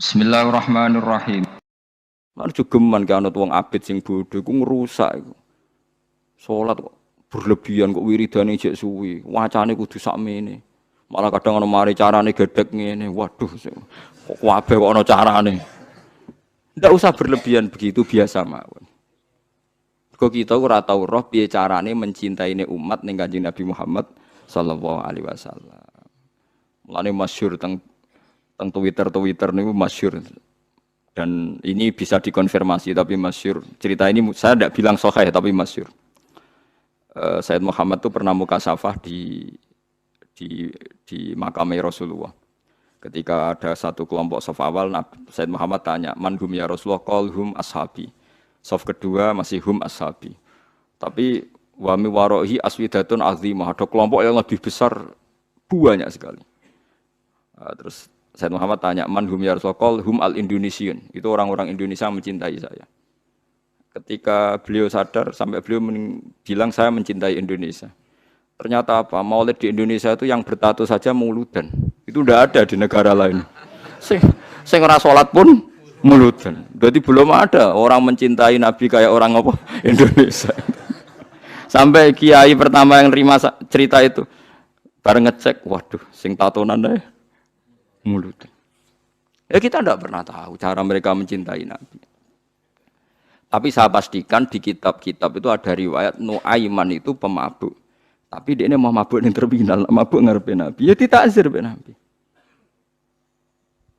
Bismillahirrahmanirrahim. Lan jogeman ki anut wong abid sing bodho iku ngrusak iku. Salat kok berlebihan kok wiridane jek suwi, wacane kudu sakmene. Malah kadang ana mari carane gedhek ngene. Waduh, kok kabeh kok ana carane. Ndak usah berlebihan begitu biasa mawon. Kok kita ora tau roh piye carane mencintaine umat ning Kanjeng Nabi Muhammad sallallahu alaihi wasallam. Mulane masyhur teng Twitter niku masyhur. Dan ini bisa dikonfirmasi tapi masyhur. Cerita ini saya tidak bilang sahih tapi masyhur. Sayyid Muhammad itu pernah mukasafah di makamai Rasulullah. Ketika ada satu kelompok saf awal, Sayyid Muhammad tanya, "Man hum ya Rasulullah?" Qal hum ashabi. Saf kedua masih hum ashabi. Tapi wa mi warohi aswidatun azimah. Ada kelompok yang lebih besar banyak sekali. Terus Sayyid Muhammad tanya, "Man hum ya Rasulullah?" Qal hum al-Indonesian. Itu orang-orang Indonesia mencintai saya. Ketika beliau sadar sampai beliau bilang saya mencintai Indonesia. Ternyata apa? Maulid di Indonesia itu yang bertato saja muludan. Itu tidak ada di negara lain. Sing ora salat pun muludan. Berarti belum ada orang mencintai Nabi kayak orang apa? Indonesia. Sampai kiai pertama yang terima cerita itu bareng ngecek, waduh, sing tatonan deh muludan. Ya kita tidak pernah tahu cara mereka mencintai Nabi. Tapi saya pastikan di kitab-kitab itu ada riwayat Nuaiman itu pemabuk. Tapi dia ini mau mabuk yang terminal, mabuk ngarepe Nabi. Ya ditakzir be Nabi.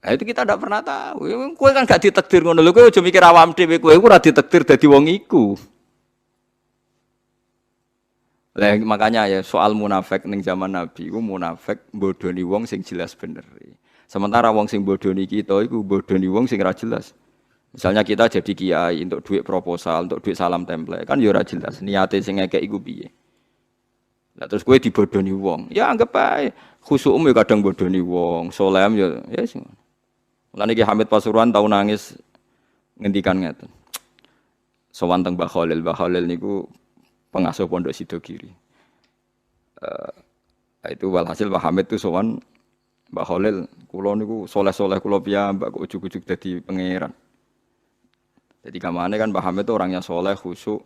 Nah, itu kita tidak pernah tahu. Kowe kan gak ditakdir ngono lho, kowe aja mikir awam dhewe, kowe ora ditakdir dadi wong iku. Lah makanya ya soal munafik ning zaman Nabi iku munafik bodoni wong sing jelas bener. Sementara wong sing bodoni kita iku bodoni wong sing ora jelas. Misalnya kita jadi kiai untuk duit proposal, untuk duit salam template, kan ya ora jelas niate sing ngekek iku piye. Lah terus kowe dibodoni wong, ya anggap ae khusyukmu ya kadang bodoni wong, solem ya sing. Mulane Ki Hamid Pasuruan tau nangis ngendikan ngeten. Sowan teng Mbah Khalil niku pengasuh Pondok Sidogiri. Itu walhasil Mbah Hamid itu sowan Mbah Khalil, kula niku soleh-soleh kula piyambak kok ujug-ujug dadi pangeran. Jadi kamane kan Mbah Hamid itu orangnya soleh, khusyuk.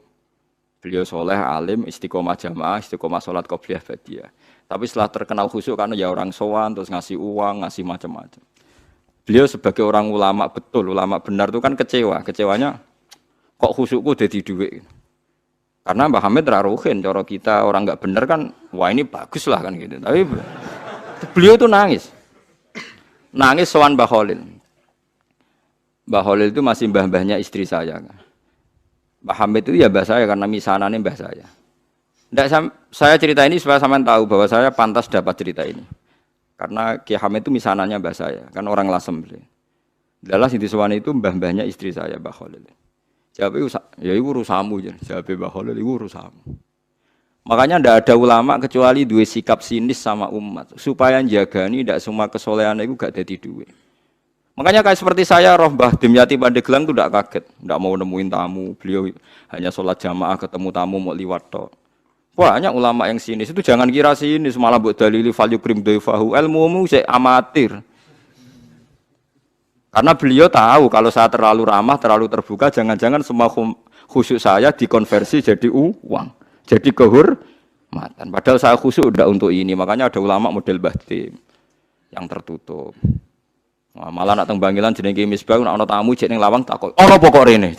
Beliau soleh, alim, istiqomah jamaah, istiqomah sholat qobliyah ba'diyah. Tapi setelah terkenal khusyuk karena ya orang sowan, terus ngasih uang, ngasih macam-macam. Beliau sebagai orang ulama betul, ulama benar itu kan kecewa. Kecewanya kok khusyukku jadi duit. Karena Mbah Hamid raruhin, cara kita orang nggak benar kan, wah ini bagus lah kan gitu. Tapi beliau itu nangis sowan Mbah Khalil. Mbah Khalil itu masih mbah-mbahnya istri saya. Mbah Hamid itu ya mbah saya karena misanannya mbah saya. Nggak, saya cerita ini supaya sampean tahu bahwa saya pantas dapat cerita ini. Karena Ki Hamid itu misanannya mbah saya, kan orang Lasem. Dalam Siti Suwani itu mbah-mbahnya istri saya, Mbah Khalil. Jawab ya itu urusamu aja. Jawab Mbah Khalil itu urusamu. Makanya tidak ada ulama kecuali dua sikap sinis sama umat. Supaya jagani tidak semua kesolehan itu gak jadi duit. Makanya kayak seperti saya, roh Mbah Dimyati Pandeglang itu tidak kaget. Tidak mau nemuin tamu. Beliau hanya sholat jamaah ketemu tamu mau liwat tok. Banyak ulama yang sinis. Itu jangan kira sinis. Malah buat dalili fal yukrim doifahu. Ilmumu saya amatir. Karena beliau tahu kalau saya terlalu ramah, terlalu terbuka, jangan-jangan semua khusyuk saya dikonversi jadi uang. Jadi kehormatan. Padahal saya khusyuk udah untuk ini. Makanya ada ulama model Mbah Dim yang tertutup. Nah, malah nak teng Bangkilan jenenge Misbah ana tamu jek ning lawang takok. Ana pokok rene.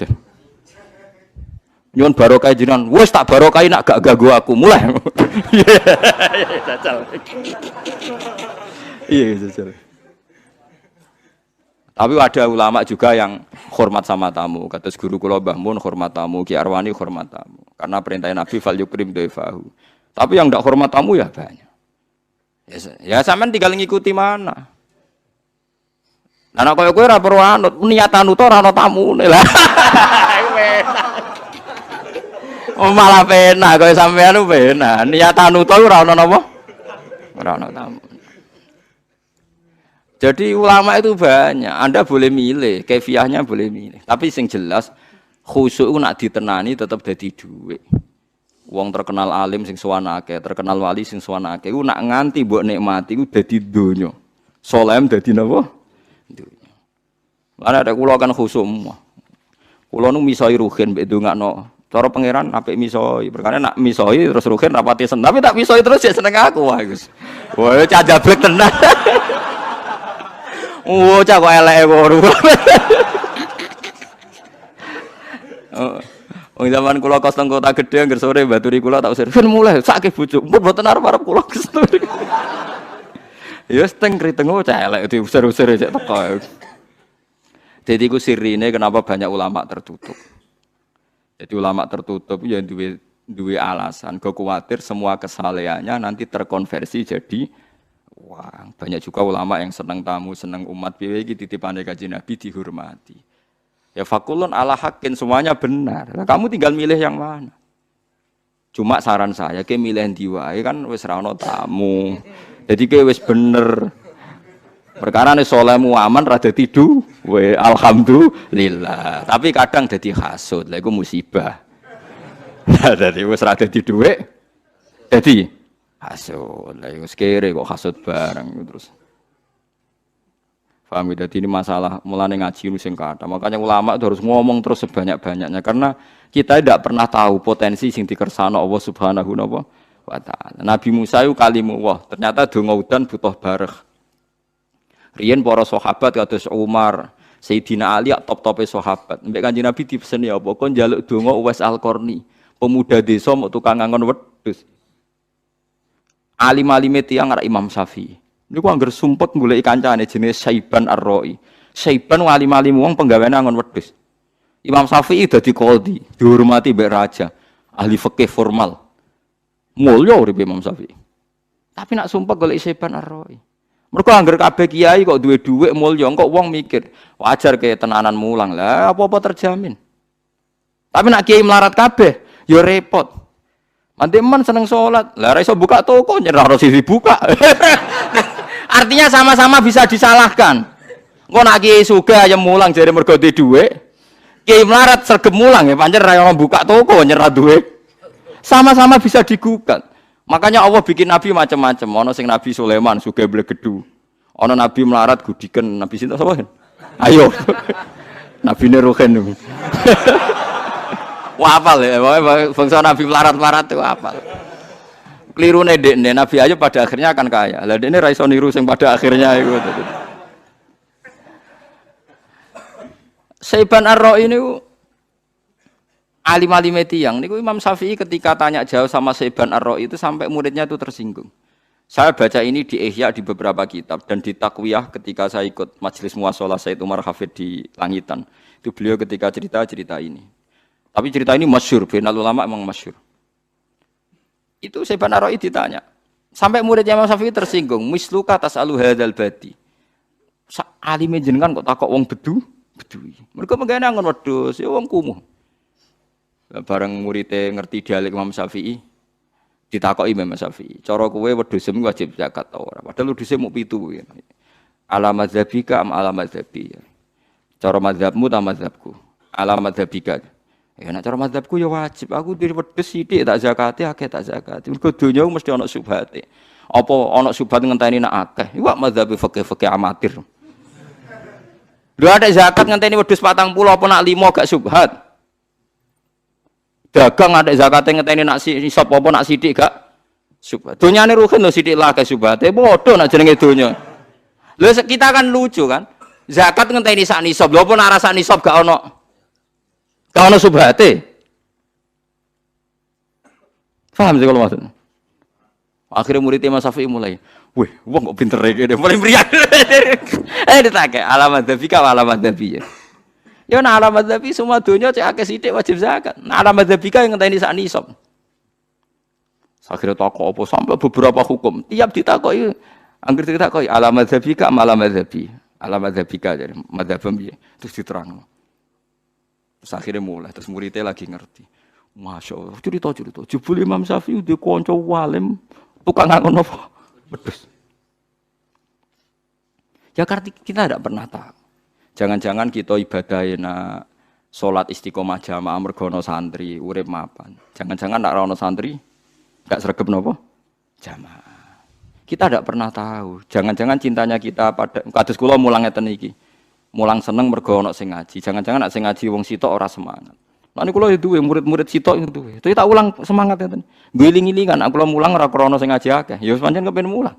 Nyuwun barokah jenengan. Wis tak barokahi nak gak ganggu aku. Mulai. Jajal. Iya, jajal. Tapi ada ulama juga yang hormat sama tamu. Kata guru kula Mbah Mun hormat tamu, Ki Arwani hormat tamu. Karena perintah Nabi fal yukrim doifahu. Tapi yang ndak hormat tamu ya banyak. Ya sampean tinggal ngikuti mana. Nah kaya kowe ora perlu anut, niatan uta ora ana tamune lah. Malah penak kaya sampean penak. Niatan uta ora ana napa? Ora ana tamu. Jadi ulama itu banyak. Anda boleh milih, kefiahnya boleh milih. Tapi sing jelas khusyuk ku nak ditenani tetap dadi dhuwit. Wong terkenal alim sing sowan akeh, terkenal wali sing sowan akeh ku nak nganti mbok nikmati ku dadi donya. Saleh dadi napa? Dunya. Lan ada kula kan khusum. Kula nu misoi ruhin mbek ndongakno. Cara pangeran apik misoi, perkara nak misoi terus ruhin rapati seneng. Tapi tak misoi terus ya seneng aku wah Gus. Wah cah jablek tenan. Oh cah kok eleke kono. Wong zaman kula kos teng kota gedhe angger sore baturi kula tak usir. "Fen mulai sakake bojo, mun mboten arep-arep kula Gus." Ya seteng kriteng cah elek diusir-usir cek teko. Jadi ku sirine kenapa banyak ulama tertutup. Jadi ulama tertutup ya duwe alasan, khawatir semua kesalehannya nanti terkonversi jadi wah, banyak juga ulama yang senang tamu, senang umat piye iki titipane Kanjeng Nabi dihormati. Ya fakulun ala hakin semuanya benar. Nah, kamu tinggal milih yang mana. Cuma saran saya ke milih ndi wae kan wis ra ono tamu. Jadi ke wis bener. Perkara nek salehmu aman ra dadi duwe alhamdulillah. Tapi kadang dadi hasud, lha iku musibah. Nah, dadi wis ra dadi duwe dadi hasud. Lah iku kere kok hasud bareng terus. Paham ya? Jadi ini masalah mulane ngaji lu sing kathah. Makanya ulama itu harus ngomong terus sebanyak-banyaknya karena kita tidak pernah tahu potensi sing dikersano Allah Subhanahu wa taala. Nabi Musa itu kalimullah, ternyata donga udan butuh bareh. Riyen para sahabat kados Umar, Sayyidina Ali top-tope sahabat. Mbek Kanjeng Nabi dipeseni apa? Kon njaluk donga Uwais Al-Qarni, pemuda desa mau tukang ngangon wedhus. Alim-alime tiyang arek Imam Syafi'i. Niku angger sumpek goleki kancane jenenge Saiban Ar-Ra'i. Saiban alim-alim wong penggaweane ngangon wedhus. Imam Syafi'i dadi qadhi, dihormati mbek raja, ahli fikih formal. Mulya uripe Imam Syafi'i. Tapi nak sumpek goleki Saiban Ar-Ra'i. Mergo angger kabeh kiai kok duwe dhuwit mulya, kok wong mikir, wajar ke tenanan mulang. Lah apa-apa terjamin. Tapi nak kiai melarat kabeh, ya repot. Manteman seneng salat, lah ora iso buka toko nyerah ora sisi buka. Artinya sama-sama bisa disalahkan. Engko nak kiai sugih ayam mulang jare mergo duwe dhuwit. Kiai melarat sregep mulang ya pancen ra ono buka toko nyerah dhuwit. Sama-sama bisa digugat. Makanya Allah bikin nabi macam-macam. Ono sing Nabi Sulaiman sugih blegedu. Ono nabi melarat gudiken Nabi sinten sapa? Ayo. Nabi Nuruhen. Wah hafal ya, bangsa nabi melarat-melarat itu hafal. Kelirune dekne Nabi Ayub pada akhirnya akan kaya. Lah dekne ra iso niru sing pada akhirnya iku. Saiban Ar-Ra'i niku alim-alime tiyang niku Imam Syafi'i ketika tanya jauh sama Saiban Ar-Ra'i itu sampai muridnya itu tersinggung. Saya baca ini di Ihya di beberapa kitab dan di Takwiyah ketika saya ikut majelis muashalah Said Umar Hafid di Langitan. Itu beliau ketika cerita ini. Tapi cerita ini masyhur, bainal ulama memang masyhur. Itu Saiban Ar-Ra'i ditanya. Sampai muridnya Imam Syafi'i tersinggung, misluka tasalu hadzal badi. Alime jenengan kok takok wong bedui. Mergo mengene angon wedhus, ya wong kumuh. Bareng muridé ngerti dialek Imam Syafi'i, ditakoki Imam Syafi'i, cara kowe wedhusmu wajib zakat ta ora? Padahal wedhuse mung 7. Ala madzhabika am ala madzhabi. Cara mazhabmu ta mazhabku? Ala madzhabika. Ya nek cara mazhabku ya wajib. Aku diri wedhus sithik tak zakate, akeh tak zakate. Mergo donya mesti ana subhate. Apa ana subhat ngenteni nak akeh? Iku mazhab fikih amatir. Lha ada zakat ngenteni wedhus 40 apa nak 5 gak subhat? Dagang ada zakate ngenteni nak nisab apa nak sithik gak subhat. Donyane ruhin lho sithik lah gak subhate. Padha nak jenenge donya. Lho kita kan lucu kan. Zakat ngenteni sak nisab. Lha apa nak rasa nisab gak ono subhate. Paham sih kalau maksudnya. Akhirnya murid Imam Syafi'i mulai, wih, wong kok pinter iki, mulai meriang. Ditake alamat dzabika alamat dzabi. Ya nah alamat dzabi semua dunia cek akeh sithik wajib zakat. Nah alamat dzabika yang ngenteni sak nisab. Akhirnya takok apa sampai beberapa hukum. Tiap ditakoki, angger ditakoki alamat dzabika alamat dzabi. Alamat dzabika jadi madzhab piye? Terus diterangno. Terus akhirnya mulai, terus muridnya lagi ngerti. Masya Allah, cerita. Jebul Imam Syafi'i di konco walim, tukang ngangon apa? Wedhus. Ya karena kita tidak pernah tahu. Jangan-jangan kita ibadah sholat istiqomah jamaah mergono santri, urip mapan. Jangan-jangan nak rono santri, gak sregep nopo jamaah. Kita tidak pernah tahu. Jangan-jangan cintanya kita pada kados kula mulang ngeten iki. mulang seneng mergo ana sing ngaji. Jangan-jangan nek sing ngaji wong sitok ora semangat. Lah niku kula yo duwe murid-murid sitok itu duwe. Tapi tak ulang semangat ngeten. Ngiling-ilingan aku mulang ora krana sing ngaji akeh. Ya pancen kepen mulang.